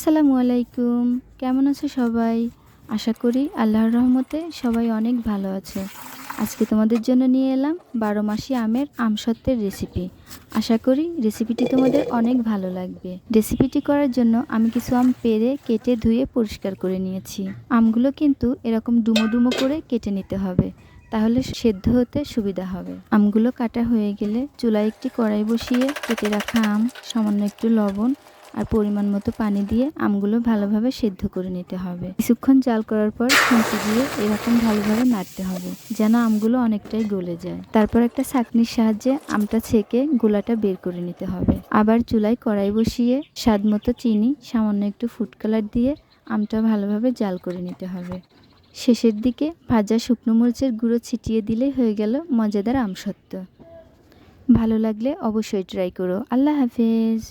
আসসালামু আলাইকুম। কেমন আছো সবাই? আশা করি আল্লাহর রহমতে সবাই অনেক ভালো আছে। আজকে তোমাদের জন্য নিয়ে এলাম ১২ মাসি আমের আমসত্ত্বের রেসিপি। আশা করি রেসিপিটি তোমাদের অনেক ভালো লাগবে। রেসিপিটি করার জন্য আমি কিছু আম পেড়ে কেটে ধুয়ে পরিষ্কার করে নিয়েছি। আমগুলো কিন্তু এরকম ডুমো ডুমো করে কেটে নিতে হবে, তাহলে সেদ্ধ হতে সুবিধা হবে। আমগুলো কাটা হয়ে গেলে চুলায় একটি কড়াই বসিয়ে কেটে রাখা আম, সামান্য একটু লবণ আর পরিমাণ মতো পানি দিয়ে আমগুলো ভালোভাবে সেদ্ধ করে নিতে হবে। কিছুক্ষণ জাল করার পর খুন্তি দিয়ে এরকম ভালোভাবে নাড়তে হবে যেন আমগুলো অনেকটাই গলে যায়। তারপর একটা ছাঁকনির সাহায্যে আমটা ছেঁকে গোলাটা বের করে নিতে হবে। আবার চুলায় কড়াই বসিয়ে স্বাদ মতো চিনি, সামান্য একটু ফুড কালার দিয়ে আমটা ভালোভাবে জাল করে নিতে হবে। শেষের দিকে ভাজা শুকনো মরিচের গুঁড়ো ছিটিয়ে দিলেই হয়ে গেল মজাদার আমসত্ত্ব। ভালো লাগলে অবশ্যই ট্রাই করো। আল্লাহ হাফেজ।